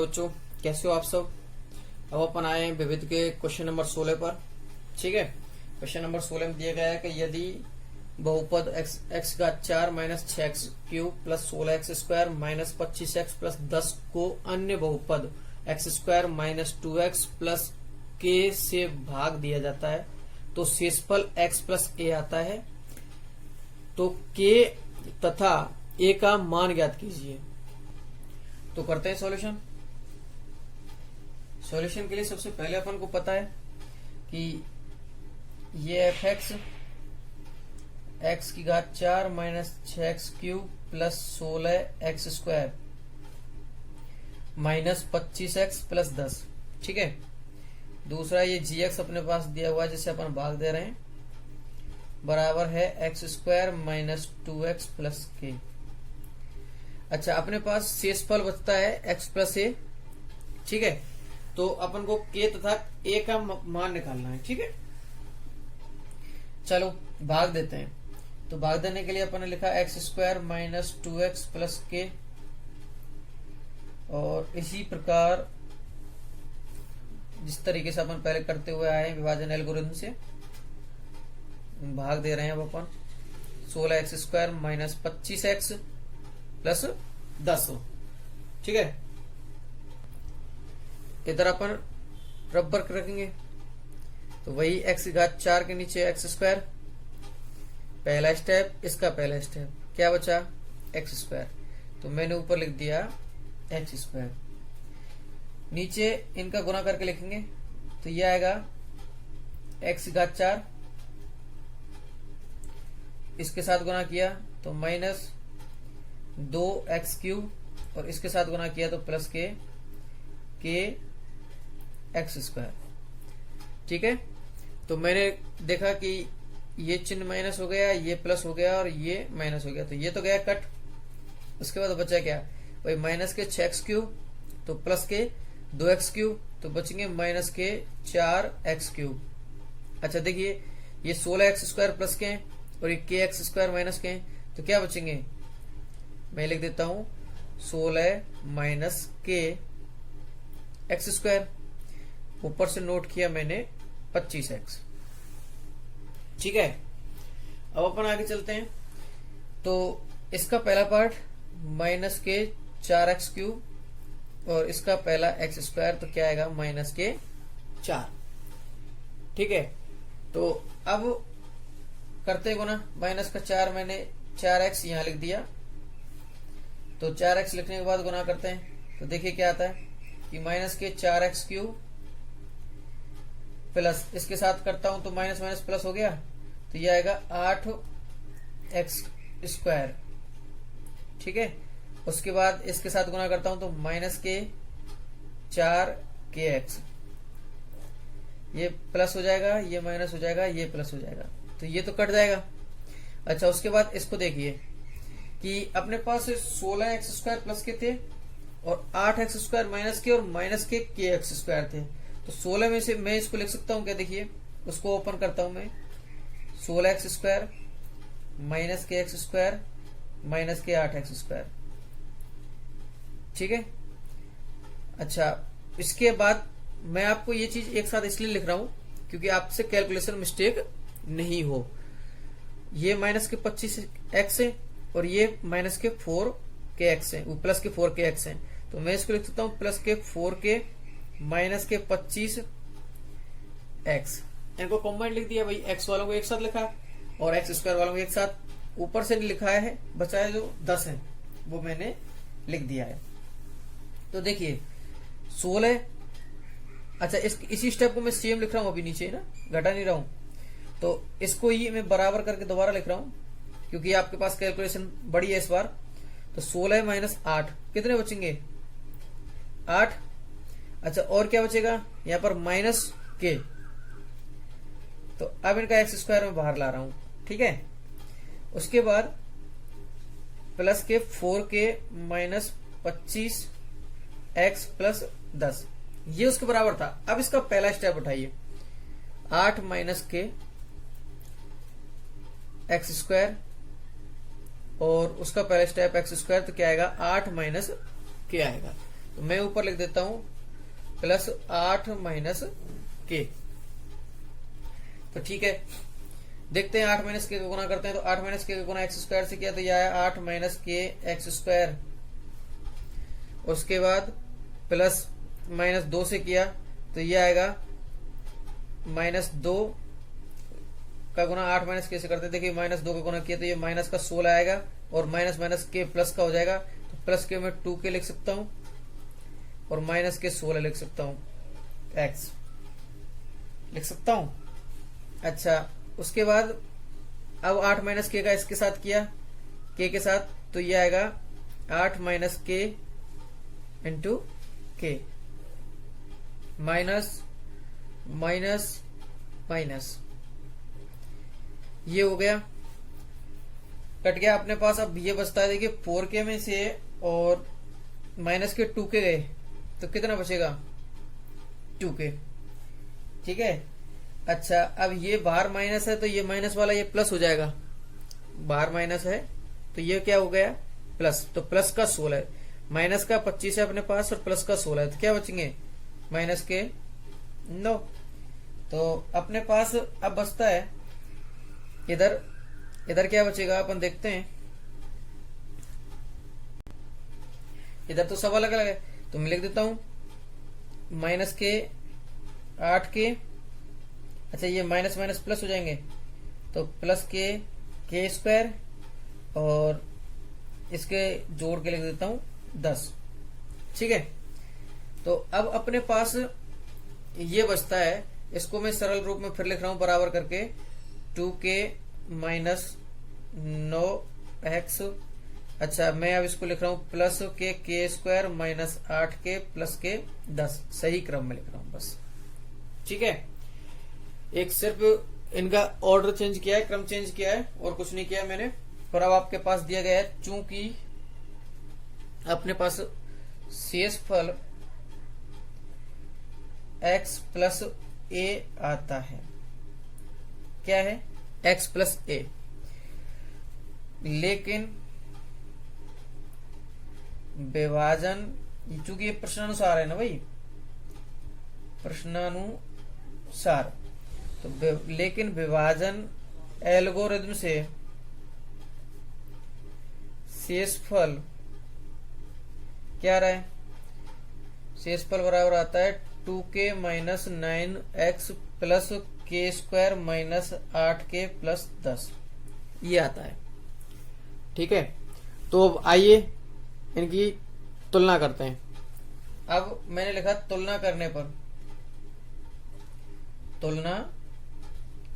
Hello बच्चों, कैसे हो आप सब। अब अपन आए हैं विविध के क्वेश्चन नंबर 16 पर। ठीक है, क्वेश्चन नंबर 16 में दिया गया है कि यदि बहुपद x घात 4 minus 6x cube plus 16x square minus 25x plus 10 को अन्य बहुपद x square minus 2x plus k से भाग दिया जाता है तो शेषफल x प्लस a आता है। तो k तथा a का मान ज्ञात कीजिए। तो करते हैं सॉल्यूशन। सॉल्यूशन के लिए सबसे पहले अपन को पता है कि ये fx x की घात 4 minus 6x cube plus 16x square minus 25x plus 10। ठीक है, दूसरा ये gx अपने पास दिया हुआ है जिसे अपन भाग दे रहे हैं, बराबर है x square minus 2x plus k। अच्छा, अपने पास शेषफल बचता है x प्लस a। ठीक है, तो अपन को k तथा a का मान निकालना है। ठीक है, चलो भाग देते हैं। तो भाग देने के लिए अपन ने लिखा x square minus 2x plus k, और इसी प्रकार जिस तरीके से अपन पहले करते हुए आए हैं विभाजन एल्गोरिथम से भाग दे रहे हैं अब अपन 16x square minus 25x plus 10। ठीक है, इधर अपन बराबर रखेंगे तो वही x की घात 4 के नीचे x स्क्वायर, पहला स्टेप, इसका पहला स्टेप क्या बचा x स्क्वायर, तो मैंने ऊपर लिख दिया x स्क्वायर। नीचे इनका गुना करके लिखेंगे तो यह आएगा x की घात 4, इसके साथ गुना किया तो माइनस 2x क्यूब, और इसके साथ गुना किया तो प्लस के x स्क्वायर। ठीक है, तो मैंने देखा कि ये चिन्ह माइनस हो गया, ये प्लस हो गया और ये माइनस हो गया, तो ये तो गया कट। उसके बाद बचा क्या, वही माइनस के 6x क्यूब तो प्लस के 2x क्यूब, तो बचेंगे माइनस के 4x क्यूब। अच्छा देखिए, ये 16x स्क्वायर प्लस के हैं और ये kx स्क्वायर माइनस के हैं, तो क्या बचेंगे, मैं लिख देता हूं 16 माइनस के एक्स स्क्वायर, ऊपर से नोट किया मैंने 25x। ठीक है, अब अपन आगे चलते हैं। तो इसका पहला पार्ट माइनस के 4x क्यूब और इसका पहला x स्क्वायर, तो क्या आएगा माइनस के 4। ठीक है, तो अब करते गुना, माइनस का 4 मैंने 4x यहां लिख दिया, तो 4x लिखने के बाद गुना करते हैं तो देखिए क्या आता है कि माइनस के 4x क्यूब प्लस इसके साथ करता हूं तो माइनस माइनस प्लस हो गया, तो यह आएगा 8x स्क्वायर। ठीक है, उसके बाद इसके साथ गुना करता हूं तो माइनस के 4kx, ये प्लस हो जाएगा, ये माइनस हो जाएगा, ये प्लस हो जाएगा, तो ये तो कट जाएगा। अच्छा, उसके बाद इसको देखिए कि अपने पास 16x स्क्वायर प्लस के थे और 8x स्क्वायर माइनस के और माइनस के kx स्क्वायर थे, तो 16 में से मैं इसको लिख सकता हूं क्या, देखिए उसको ओपन करता हूं मैं, 16x स्क्वायर माइनस के x स्क्वायर माइनस के 8x स्क्वायर। ठीक है, अच्छा इसके बाद मैं आपको ये चीज एक साथ इसलिए लिख रहा हूं क्योंकि आपसे कैलकुलेशन मिस्टेक नहीं हो। ये माइनस के 25x है और ये माइनस के 4kx है, वो प्लस के 4kx है, तो मैं इसको लिख सकता हूं प्लस के 4k माइनस के 25x। इनको कॉम्बाइंड लिख दिया भाई, x वालों को एक साथ लिखा और x स्क्वायर वालों को एक साथ, ऊपर से लिखा है, बचा है जो 10 है वो मैंने लिख दिया है। तो देखिए 16, अच्छा इसी स्टेप को मैं सेम लिख रहा हूं, अभी नीचे ना घटा नहीं रहा हूं, तो इसको ही मैं बराबर करके दोबारा लिख रहा हूं क्योंकि आपके पास कैलकुलेशन बड़ी है इस बार। तो 16 माइनस 8 कितने बचेंगे 8। अच्छा, और क्या बचेगा यहां पर माइनस के, तो अब इनका एक्स स्क्वायर में बाहर ला रहा हूं। ठीक है, उसके बाद प्लस के 4k माइनस 25x प्लस 10, ये उसके बराबर था। अब इसका पहला स्टेप उठाइए, 8 माइनस के एक्स स्क्वायर और उसका पहला स्टेप एक्स स्क्वायर, तो क्या आएगा 8 माइनस के आएगा। तो मैं ऊपर लिख देता हूं प्लस 8 माइनस के। तो ठीक है, देखते हैं 8 माइनस के गुना करते हैं। तो 8 माइनस के गुना एक्स स्क्वायर से किया तो यह आया 8 माइनस के एक्स स्क्वायर। उसके बाद प्लस माइनस 2 से किया तो यह आएगा -2 का गुना 8 माइनस के से करते हैं। देखिए -2 का गुना किया तो ये माइनस का 16 आएगा और माइनस माइनस के प्लस का हो जाएगा। तो प्लस के मैं 2 के लिख सकता हूं और माइनस के 16 लिख सकता हूं, एक्स लिख सकता हूं। अच्छा, उसके बाद अब 8 माइनस के का इसके साथ किया के के साथ तो ये आएगा 8 माइनस के इंटू के, माइनस माइनस माइनस, ये हो गया, कट गया अपने पास। अब ये बचता है, देखिए 4k में से और माइनस के 2k गए तो कितना बचेगा 2k। ठीक है। अच्छा, अब ये बाहर माइनस है तो ये माइनस वाला ये प्लस हो जाएगा, बाहर माइनस है तो ये क्या हो गया प्लस। तो प्लस का 16, माइनस का 25 है अपने पास और प्लस का 16 है तो क्या बचेंगे माइनस के 9। तो अपने पास अब बचता है इधर, इधर क्या बचेगा अपन देखते हैं। इधर तो सब अलग अलग है तो मैं लिख देता हूं माइनस के 8 के। अच्छा, ये माइनस माइनस प्लस हो जाएंगे तो प्लस के स्क्वायर और इसके जोड़ के लिख देता हूं 10। ठीक है। तो अब अपने पास ये बचता है, इसको मैं सरल रूप में फिर लिख रहा हूं बराबर करके 2k माइनस 9x। अच्छा, मैं अब इसको लिख रहा हूं प्लस के स्क्वायर माइनस 8k प्लस के 10, सही क्रम में लिख रहा हूं बस। ठीक है, एक सिर्फ इनका ऑर्डर चेंज किया है, क्रम चेंज किया है और कुछ नहीं किया मैंने। पर अब आपके पास दिया गया है, चूंकि अपने पास शेषफल x प्लस a आता है, क्या है x प्लस a, लेकिन विभाजन, चूंकि ये प्रश्नानुसार है ना भाई, प्रश्नानुसार, तो लेकिन विभाजन एल्गोरिथम से शेषफल क्या रहा है, शेषफल बराबर आता है 2k माइनस 9x प्लस के स्क्वायर माइनस 8k प्लस 10, ये आता है। ठीक है, तो अब आइए इनकी तुलना करते हैं। अब मैंने लिखा तुलना करने पर, तुलना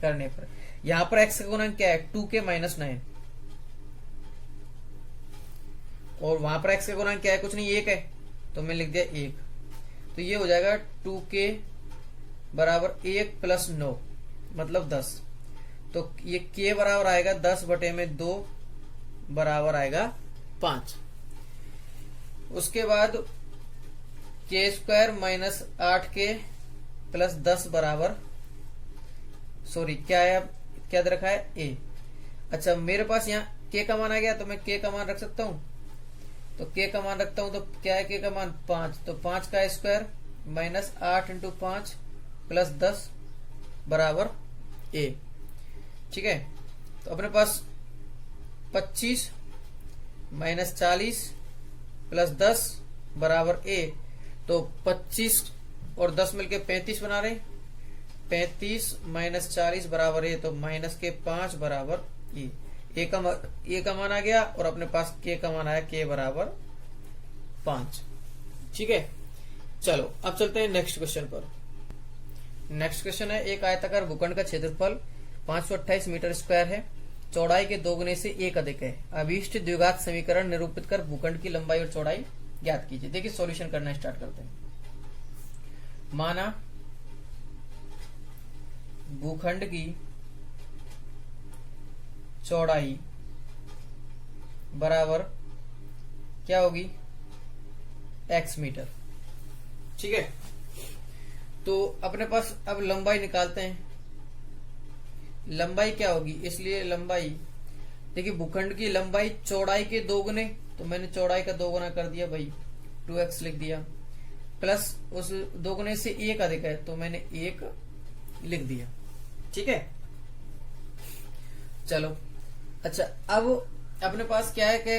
करने पर यहां पर x का गुणांक क्या है 2k माइनस 9 और वहां पर x का गुणांक क्या है, कुछ नहीं 1 है तो मैं लिख दिया 1। तो ये हो जाएगा 2k बराबर 1 प्लस 9 मतलब 10। तो ये k बराबर आएगा 10 बटे में 2 बराबर आएगा 5। उसके बाद के स्क्वायर माइनस 8k प्लस 10 बराबर, सॉरी क्या है, क्या दे रखा है a। अच्छा, मेरे पास यहाँ k का मान आ गया तो मैं k का मान रख सकता हूं, तो k का मान रखता हूं तो क्या है k का मान 5, तो 5 का स्क्वायर माइनस 8 इंटू 5 प्लस 10 बराबर a। ठीक है, तो अपने पास 25 माइनस 40 प्लस 10 बराबर a। तो 25 और 10 मिलके 35 बना रहे, 35 माइनस 40 बराबर a, तो माइनस के 5 बराबर e। ए का मान आ गया और अपने पास k का मान आया k बराबर 5। ठीक है, चलो अब चलते हैं नेक्स्ट क्वेश्चन पर। नेक्स्ट क्वेश्चन है, एक आयताकार भूखंड का क्षेत्रफल 528 मीटर स्क्वायर है, चौड़ाई के 2 गुने से 1 अधिक है। अभीष्ट द्विघात समीकरण निरूपित कर भूखंड की लंबाई और चौड़ाई ज्ञात कीजिए। देखिए सॉल्यूशन करना स्टार्ट करते हैं। माना भूखंड की चौड़ाई बराबर क्या होगी x मीटर। ठीक है, तो अपने पास अब लंबाई निकालते हैं। लंबाई क्या होगी, इसलिए लंबाई, देखिए भूखंड की लंबाई चौड़ाई के 2 गुने, तो मैंने चौड़ाई का 2 गुना कर दिया भाई 2x लिख दिया, प्लस उस 2 गुने से 1 अधिक है तो मैंने 1 लिख दिया। ठीक है, चलो अच्छा, अब अपने पास क्या है कि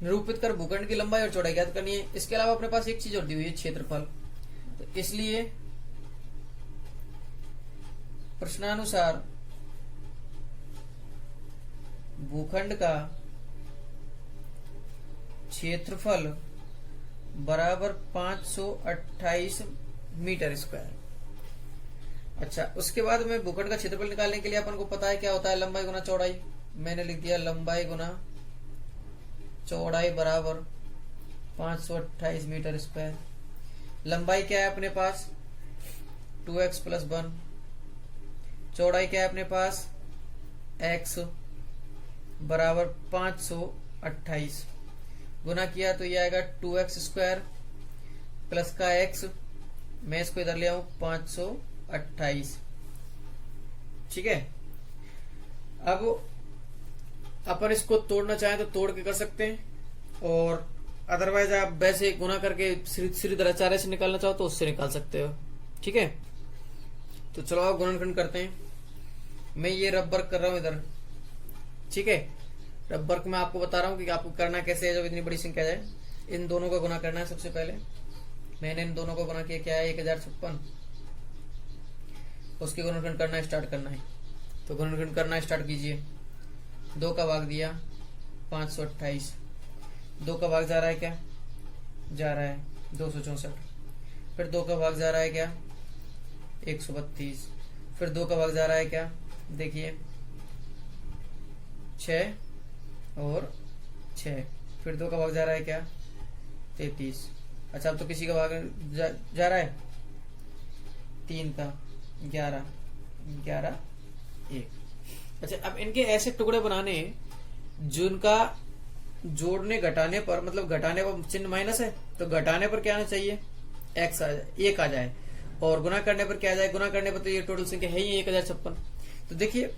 निरूपित कर भूखंड की लंबाई और चौड़ाई ज्ञात करनी है। इसके अलावा अपने पास एक चीज और दी हुई है, क्षेत्रफल। तो इसलिए प्रश्नानुसार भूखंड का क्षेत्रफल बराबर 528 मीटर स्क्वायर। अच्छा, उसके बाद में भूखंड का क्षेत्रफल निकालने के लिए अपन को पता है क्या होता है, लंबाई गुना चौड़ाई। मैंने लिख दिया लंबाई गुना चौड़ाई बराबर 528 मीटर स्क्वायर। लंबाई क्या है अपने पास 2x प्लस 1, चौड़ाई क्या है अपने पास x बराबर 528, गुना किया तो ये आएगा 2x स्क्वायर प्लस का x, मैं इसको इधर ले आऊं 528। ठीक है, अब अपन इसको तोड़ना चाहें तो तोड़ के कर सकते हैं, और अदरवाइज आप वैसे गुना करके सीधी तरह चारे से निकालना चाहो तो उससे निकाल सकते हो। ठीक है, तो चलो आप गुणनखंड करते हैं। मैं ये रब वर्क कर रहा हूं इधर। ठीक है, रब वर्क में आपको बता रहा हूं कि आपको करना कैसे है। जब इतनी बड़ी संख्या जाए, इन दोनों का गुना करना है। सबसे पहले मैंने इन दोनों को गुना किया, क्या है 1056, उसके गुणनखंड करना स्टार्ट करना है। तो गुणनखंड करना स्टार्ट कीजिए। 2 का भाग दिया 528, 2 का भाग जा रहा है क्या, जा रहा है 264, फिर 2 का भाग जा रहा है क्या 132, फिर 2 का भाग जा रहा है क्या, देखिए 6 और 6, फिर 2 का भाग जा रहा है क्या 33। अच्छा, अब तो किसी का भाग जा रहा है 3 का 11, 11 1। अच्छा, अब इनके ऐसे टुकड़े बनाने जिनका जोड़ने घटाने पर, मतलब घटाने पर चिन्ह माइनस है तो घटाने पर क्या आना चाहिए x आ जाए, 1 आ जाए, और गुना करने पर क्या आ जाए, गुना करने पर तो ये टोटल संख्या है ही 1056। तो देखिए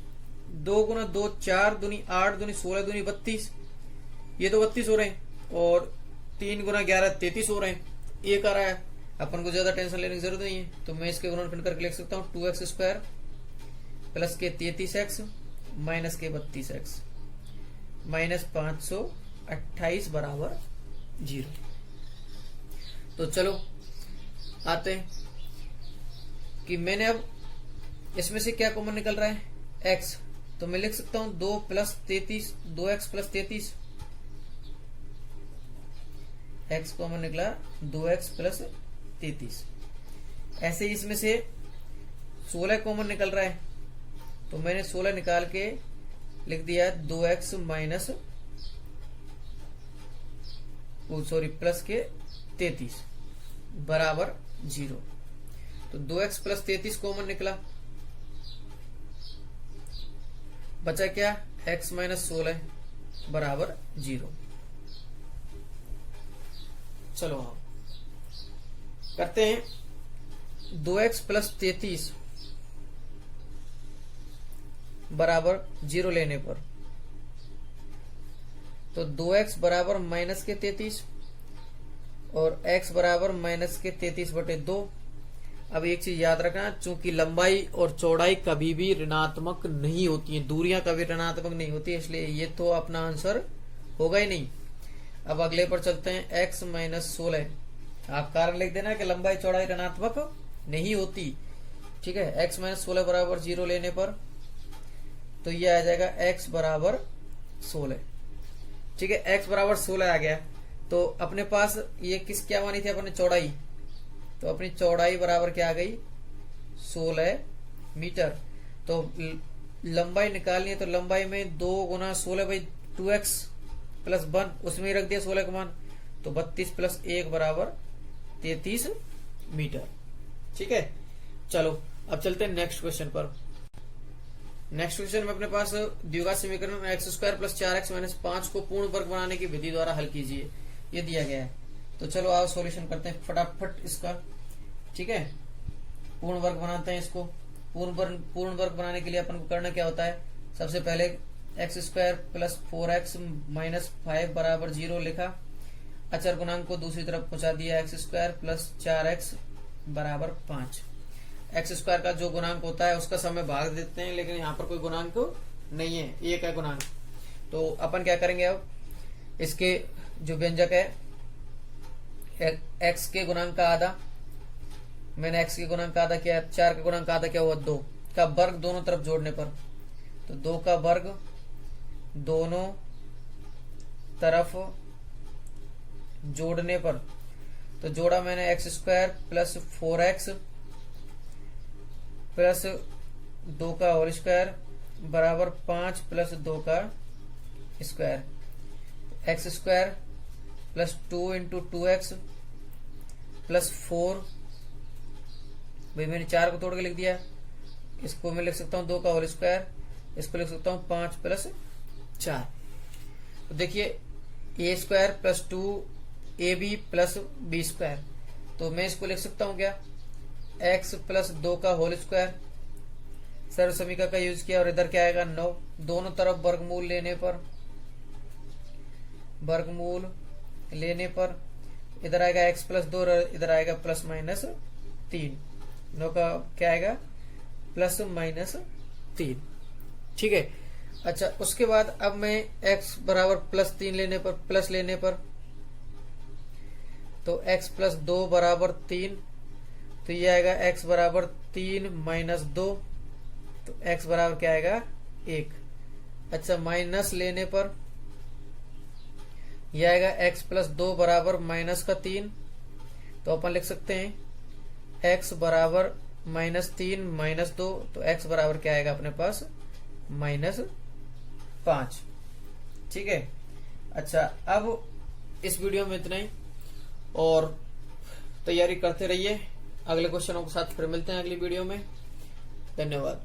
2 गुना 2 4 दूनी 8 दूनी 16 दूनी 32, ये तो 32 हो रहे हैं, और 3 गुना 11 33 हो रहे हैं, 1 आ रहा है। अपन को ज्यादा टेंशन लेने की जरूरत नहीं है, तो मैं इसके गुणनखंड करके लिख सकता हूँ 2x स्क्वायर प्लस के 33x माइनस के 32x माइनस 528 बराबर 0। तो चलो आते हैं कि मैंने अब इसमें से क्या कॉमन निकल रहा है x, तो मैं लिख सकता हूं 2 plus 33, 2x plus 33, x common निकला 2x प्लस 33। ऐसे इसमें से 16 कॉमन निकल रहा है, तो मैंने 16 निकाल के लिख दिया 2x माइनस प्लस के 33 बराबर 0। तो 2x प्लस 33 कॉमन निकला, बचा क्या x माइनस 16 बराबर 0। चलो हम करते हैं 2x प्लस 33 बराबर 0 लेने पर, तो 2x बराबर माइनस के 33 और x बराबर माइनस के 33/2। अब एक चीज याद रखना, चूंकि लंबाई और चौड़ाई कभी भी ऋणात्मक नहीं होती है, दूरियां कभी ऋणात्मक नहीं होती है, इसलिए ये तो अपना आंसर होगा ही नहीं। अब अगले पर चलते हैं, x माइनस 16। आप कारण लिख देना कि लंबाई चौड़ाई ऋणात्मक नहीं होती। ठीक है, x माइनस 16 बराबर 0 लेने पर तो ये आ जाएगा x बराबर 16। ठीक है, x बराबर 16 आ गया, तो अपने पास ये क्या मानी थी अपने चौड़ाई, तो अपनी चौड़ाई बराबर क्या आ गई 16 मीटर। तो लंबाई निकालनी है, तो लंबाई में 2 गुना 16/2x प्लस 1, उसमें ही रख दिया 16 का मान, तो 32 प्लस 1 बराबर 33 मीटर। ठीक है, चलो अब चलते हैं नेक्स्ट क्वेश्चन पर। नेक्स्ट क्वेश्चन में अपने पास द्विघात समीकरण x square plus 4x minus 5 को पूर्ण वर्ग बनाने की विधि द्वारा हल कीजिए, ये दिया गया है। तो चलो आओ सॉल्यूशन करते हैं फटाफट इसका। ठीक है, पूर्ण वर्ग बनाते हैं इसको। पूर्ण वर्ग बनाने के लिए अपन को करना क्या होता है, सबसे पहले x square plus 4x minus 5 बराबर 0 लिखा, अचर गुणांक को दूसरी तरफ पहुंचा दिया, एक्स स्क्वायर प्लस 4x बराबर 5। एक्स स्क्वायर का जो गुणांक होता है उसका समय भाग देते हैं, लेकिन यहाँ पर कोई गुणांक नहीं है, एक है गुणांक। तो अपन क्या करेंगे, अब इसके जो व्यंजक है एक्स के गुणांक का आधा, मैंने एक्स के गुणांक का आधा किया, 4 का गुणांक का आधा क्या हुआ 2 का वर्ग दोनों तरफ जोड़ने पर, तो 2 का वर्ग दोनों तरफ जोड़ने पर, तो जोड़ा मैंने x square plus 4x plus 2 का होल स्क्वायर बराबर 5 प्लस 2 का square, x square plus 2 into 2x plus 4, भाई मैंने 4 को तोड़ के लिख दिया, इसको मैं लिख सकता हूं 2 का होल स्क्वायर, इसको लिख सकता हूं 5 प्लस 4। तो देखिए A square plus 2ab plus B square, तो मैं इसको लिख सकता हूं क्या, x प्लस 2 का होल स्क्वायर, सर्व समीकरण का यूज किया और इधर क्या आएगा 9, दोनों तरफ वर्गमूल लेने पर इधर आएगा x प्लस 2 और इधर आएगा प्लस माइनस 3, 9 का क्या आएगा प्लस माइनस 3। ठीक है। अच्छा, उसके बाद अब मैं x बराबर प्लस 3 लेने पर तो x प्लस 2 बराबर 3, तो ये आएगा x बराबर 3 माइनस 2, तो x बराबर क्या आएगा 1। अच्छा, माइनस लेने पर यह आएगा x प्लस 2 बराबर माइनस का 3, तो अपन लिख सकते हैं x बराबर माइनस 3 माइनस 2, तो x बराबर क्या आएगा अपने पास माइनस 5। ठीक है। अच्छा, अब इस वीडियो में इतना ही, और तैयारी करते रहिए, अगले क्वेश्चनों के साथ फिर मिलते हैं अगली वीडियो में। धन्यवाद।